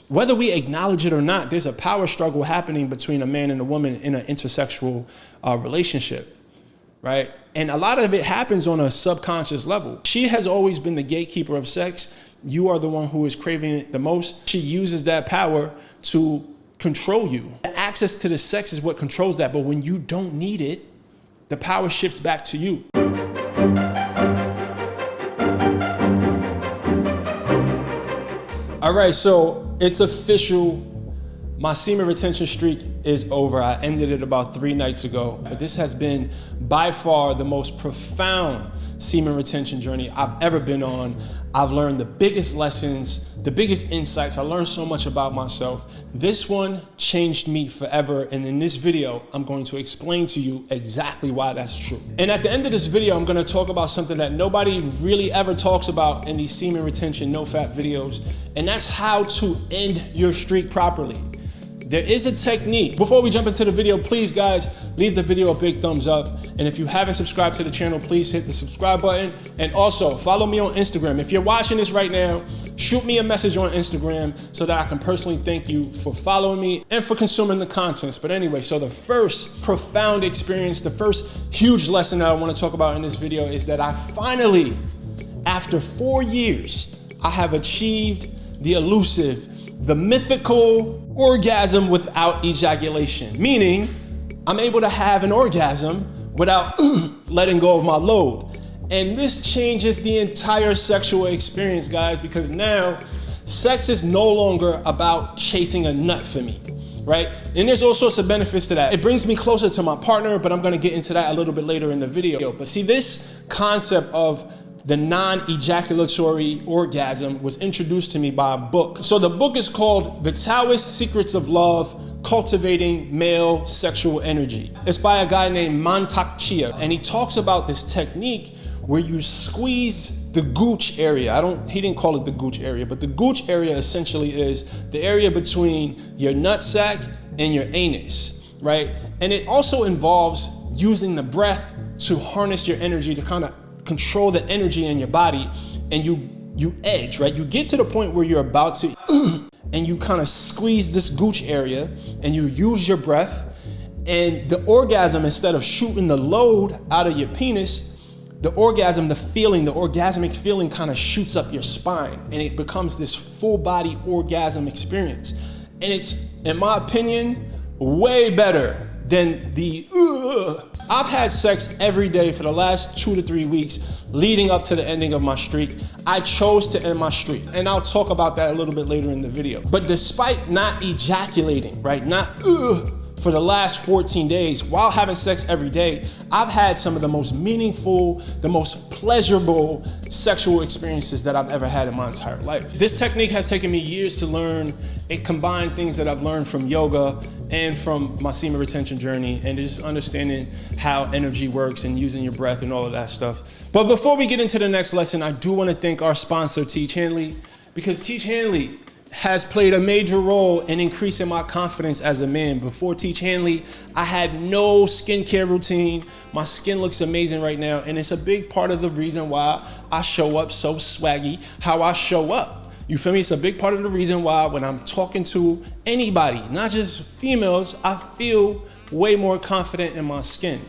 Whether we acknowledge it or not, there's a power struggle happening between a man and a woman in an intersexual relationship, right? And a lot of it happens on a subconscious level. She has always been the gatekeeper of sex. You are the one who is craving it the most. She uses that power to control you. Access to the sex is what controls that, but when you don't need it, the power shifts back to you. All right, so it's official. My semen retention streak is over. I ended it about 3 nights ago, but this has been by far the most profound semen retention journey I've ever been on. I've learned the biggest lessons, the biggest insights. I learned so much about myself. This one changed me forever. And in this video, I'm going to explain to you exactly why that's true. And at the end of this video, I'm gonna talk about something that nobody really ever talks about in these semen retention, no fat videos. And that's how to end your streak properly. There is a technique. Before we jump into the video, please guys, leave the video a big thumbs up. And if you haven't subscribed to the channel, please hit the subscribe button. And also follow me on Instagram. If you're watching this right now, shoot me a message on Instagram so that I can personally thank you for following me and for consuming the contents. But anyway, so the first profound experience, the first huge lesson that I want to talk about in this video is that I finally, after 4 years, I have achieved the elusive, the mythical orgasm without ejaculation, meaning I'm able to have an orgasm without letting go of my load. And this changes the entire sexual experience, guys, because now sex is no longer about chasing a nut for me, right? And there's all sorts of benefits to that. It brings me closer to my partner, but I'm gonna get into that a little bit later in the video. But see, this concept of the non-ejaculatory orgasm was introduced to me by a book. So the book is called The Taoist Secrets of Love, Cultivating Male Sexual Energy. It's by a guy named Mantak Chia, and he talks about this technique where you squeeze the gooch area. He didn't call it the gooch area, but the gooch area essentially is the area between your nutsack and your anus, right? And it also involves using the breath to harness your energy to kind of control the energy in your body, and you edge, right? You get to the point where you're about to, and you kind of squeeze this gooch area, and you use your breath, and the orgasm, instead of shooting the load out of your penis, the orgasm, the orgasmic feeling kind of shoots up your spine, and it becomes this full body orgasm experience. And it's, in my opinion, way better than the I've had sex every day for the last 2 to 3 weeks leading up to the ending of my streak. I chose to end my streak, and I'll talk about that a little bit later in the video. But despite not ejaculating, right, not for the last 14 days while having sex every day, I've had some of the most meaningful, the most pleasurable sexual experiences that I've ever had in my entire life. This technique has taken me years to learn. It combined things that I've learned from yoga and from my semen retention journey, and just understanding how energy works and using your breath and all of that stuff. But before we get into the next lesson, I do want to thank our sponsor, Teach Hanley, because Teach Hanley has played a major role in increasing my confidence as a man. Before Teach Hanley, I had no skincare routine. My skin looks amazing right now, and it's a big part of the reason why I show up so swaggy, how I show up. You feel me? It's a big part of the reason why when I'm talking to anybody, not just females, I feel way more confident in my skin.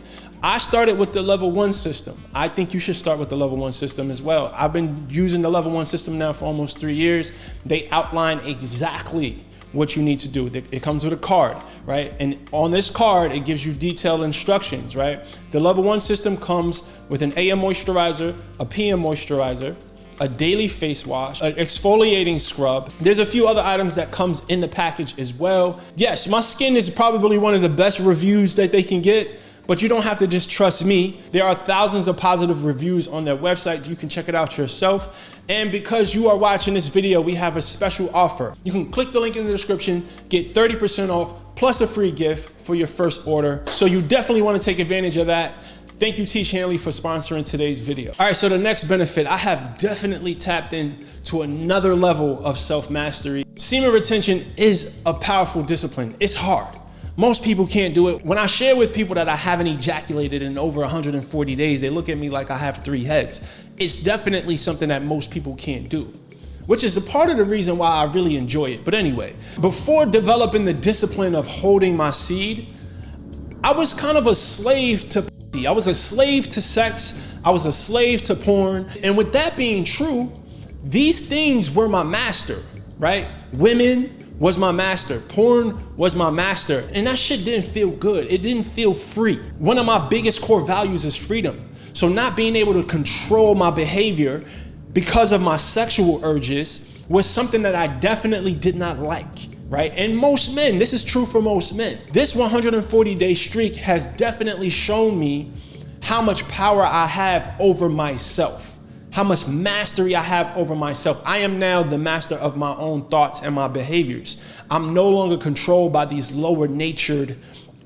I started with the level 1 system. I think you should start with the level 1 system as well. I've been using the level 1 system now for almost 3 years. They outline exactly what you need to do. It comes with a card, right? And on this card, it gives you detailed instructions, right? The level 1 system comes with an AM moisturizer, a PM moisturizer, a daily face wash, an exfoliating scrub. There's a few other items that comes in the package as well. Yes, my skin is probably one of the best reviews that they can get, but you don't have to just trust me. There are thousands of positive reviews on their website. You can check it out yourself. And because you are watching this video, we have a special offer. You can click the link in the description, get 30% off plus a free gift for your first order. So you definitely want to take advantage of that. Thank you, Teach Hanley, for sponsoring today's video. All right, so the next benefit, I have definitely tapped into another level of self-mastery. Semen retention is a powerful discipline. It's hard. Most people can't do it. When I share with people that I haven't ejaculated in over 140 days, they look at me like I have 3 heads. It's definitely something that most people can't do. which is a part of the reason why I really enjoy it. But anyway, before developing the discipline of holding my seed, I was kind of a slave to pussy. I was a slave to sex. I was a slave to porn. And with that being true, these things were my master, right? Women was my master. Porn was my master. And that shit didn't feel good. It didn't feel free. One of my biggest core values is freedom. So not being able to control my behavior because of my sexual urges was something that I definitely did not like, right? And most men, this is true for most men. This 140-day streak has definitely shown me how much power I have over myself, how much mastery I have over myself. I am now the master of my own thoughts and my behaviors. I'm no longer controlled by these lower natured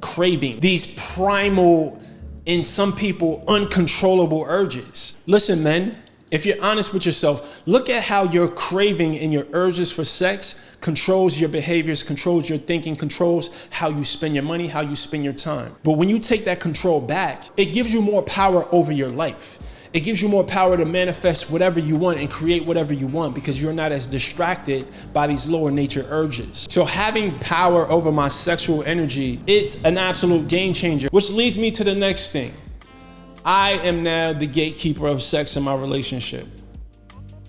cravings, these primal, in some people, uncontrollable urges. Listen, men, if you're honest with yourself, look at how your craving and your urges for sex controls your behaviors, controls your thinking, controls how you spend your money, how you spend your time. But when you take that control back, it gives you more power over your life. It gives you more power to manifest whatever you want and create whatever you want because you're not as distracted by these lower nature urges. So having power over my sexual energy, it's an absolute game changer, which leads me to the next thing. I am now the gatekeeper of sex in my relationship.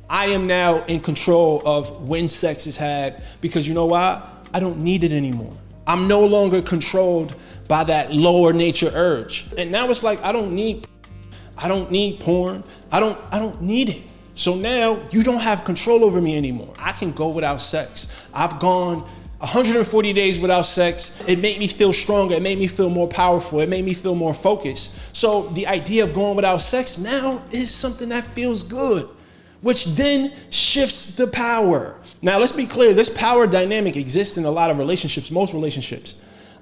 I am now in control of when sex is had because you know why? I don't need it anymore. I'm no longer controlled by that lower nature urge. And now it's like, I don't need porn. I don't need it. So now you don't have control over me anymore. I can go without sex. I've gone 140 days without sex. It made me feel stronger. It made me feel more powerful. It made me feel more focused. So the idea of going without sex now is something that feels good, which then shifts the power. Now let's be clear, this power dynamic exists in a lot of relationships, most relationships.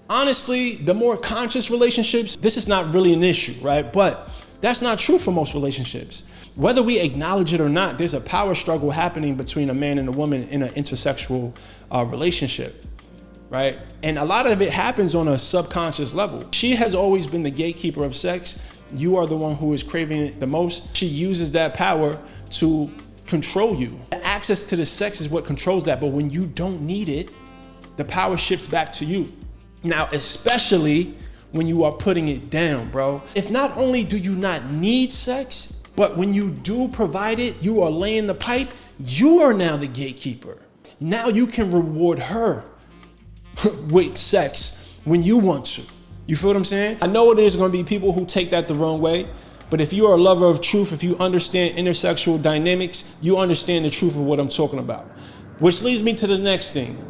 Honestly, the more conscious relationships, this is not really an issue, right? But that's not true for most relationships. Whether we acknowledge it or not, there's a power struggle happening between a man and a woman in an intersexual relationship, right? And a lot of it happens on a subconscious level. She has always been the gatekeeper of sex. You are the one who is craving it the most. She uses that power to control you. The access to the sex is what controls that, but when you don't need it, the power shifts back to you. Now, especially when you are putting it down, bro. If not only do you not need sex, but when you do provide it, you are laying the pipe, you are now the gatekeeper. Now you can reward her with sex when you want to. You feel what I'm saying? I know there's gonna be people who take that the wrong way, but if you are a lover of truth, if you understand intersexual dynamics, you understand the truth of what I'm talking about. Which leads me to the next thing.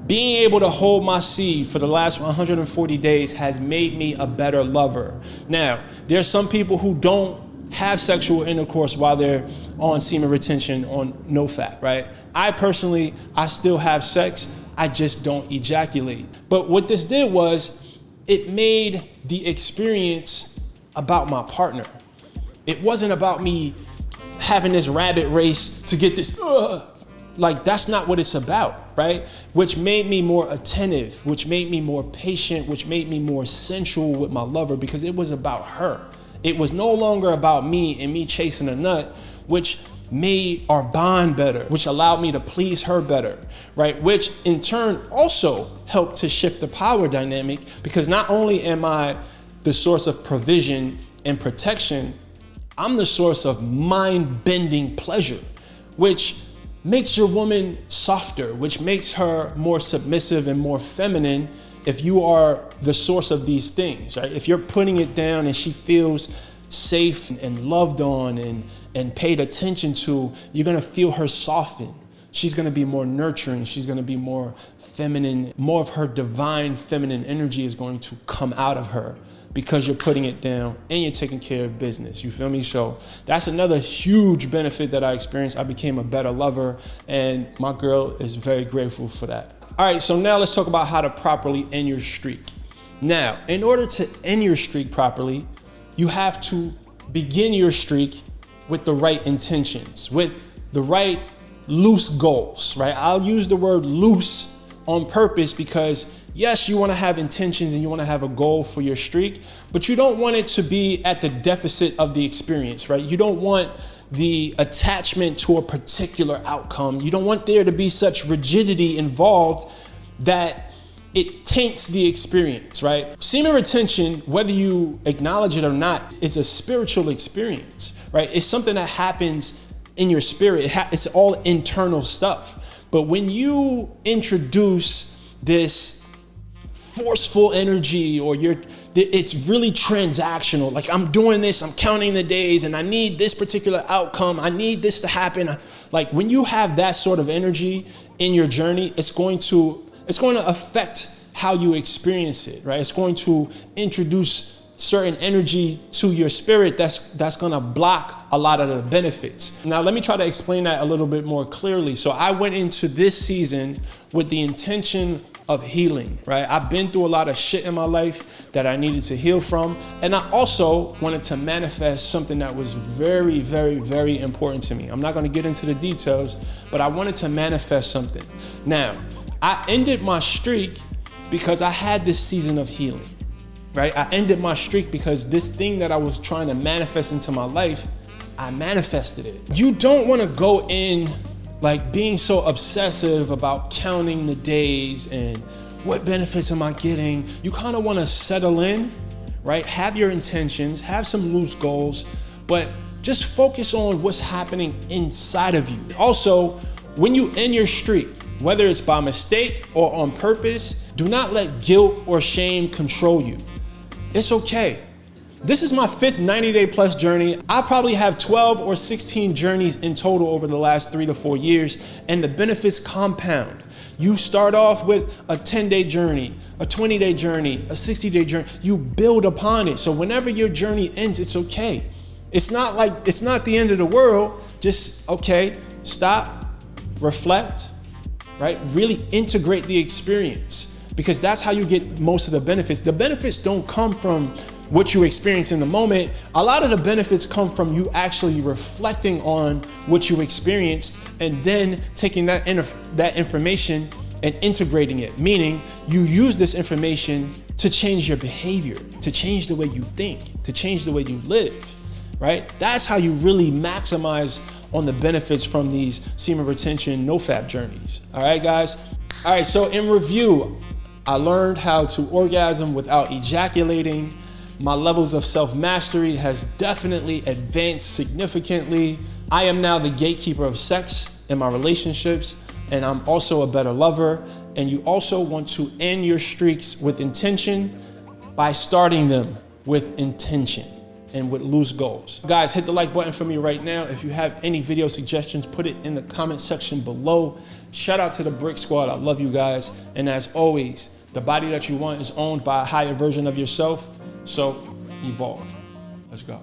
Being able to hold my seed for the last 140 days has made me a better lover. Now, there's some people who don't have sexual intercourse while they're on semen retention, on NoFap, right? I personally still have sex, I just don't ejaculate. But what this did was, it made the experience about my partner. It wasn't about me having this rabbit race to get this, like that's not what it's about, right? Which made me more attentive, which made me more patient, which made me more sensual with my lover because it was about her. It was no longer about me and me chasing a nut, which made our bond better, which allowed me to please her better, right? Which in turn also helped to shift the power dynamic because not only am I the source of provision and protection, I'm the source of mind-bending pleasure, which makes your woman softer, which makes her more submissive and more feminine if you are the source of these things, right? If you're putting it down and she feels safe and loved on and paid attention to, you're gonna feel her soften. She's gonna be more nurturing, she's gonna be more feminine, more of her divine feminine energy is going to come out of her because you're putting it down and you're taking care of business, you feel me? So that's another huge benefit that I experienced. I became a better lover and my girl is very grateful for that. All right, so now let's talk about how to properly end your streak. Now, in order to end your streak properly, you have to begin your streak with the right intentions, with the right loose goals, right? I'll use the word loose on purpose because yes, you want to have intentions and you want to have a goal for your streak, but you don't want it to be at the deficit of the experience, right? You don't want the attachment to a particular outcome. You don't want there to be such rigidity involved that it taints the experience, right? Semen retention, whether you acknowledge it or not, is a spiritual experience, right? It's something that happens in your spirit. It's all internal stuff. But when you introduce this forceful energy, or it's really transactional, like I'm doing this, I'm counting the days, and I need this particular outcome, I need this to happen. Like when you have that sort of energy in your journey, it's going to affect how you experience it, right? It's going to introduce certain energy to your spirit that's gonna block a lot of the benefits. Now, let me try to explain that a little bit more clearly. So I went into this season with the intention of healing, right? I've been through a lot of shit in my life that I needed to heal from. And I also wanted to manifest something that was very, very, very important to me. I'm not gonna get into the details, but I wanted to manifest something. Now, I ended my streak because I had this season of healing, right? I ended my streak because this thing that I was trying to manifest into my life, I manifested it. You don't wanna go in like being so obsessive about counting the days and what benefits am I getting. You kind of want to settle in, right? Have your intentions, have some loose goals, but just focus on what's happening inside of you. Also, when you end your streak, whether it's by mistake or on purpose, do not let guilt or shame control you. It's okay. This is my 5th 90-day plus journey. I probably have 12 or 16 journeys in total over the last 3 to 4 years, and the benefits compound. You start off with a 10-day journey, a 20-day journey, a 60-day journey. You build upon it. So whenever your journey ends, it's okay. It's not the end of the world. Just, okay, stop, reflect, right? Really integrate the experience, because that's how you get most of the benefits. The benefits don't come from what you experience in the moment. A lot of the benefits come from you actually reflecting on what you experienced and then taking that information and integrating it. Meaning you use this information to change your behavior, to change the way you think, to change the way you live, right? That's how you really maximize on the benefits from these semen retention no-fap journeys. All right, guys? All right, so in review, I learned how to orgasm without ejaculating. My levels of self-mastery has definitely advanced significantly. I am now the gatekeeper of sex in my relationships, and I'm also a better lover. And you also want to end your streaks with intention by starting them with intention and with loose goals. Guys, hit the like button for me right now. If you have any video suggestions, put it in the comment section below. Shout out to the Brix squad. I love you guys. And as always, the body that you want is owned by a higher version of yourself. So evolve. Let's go.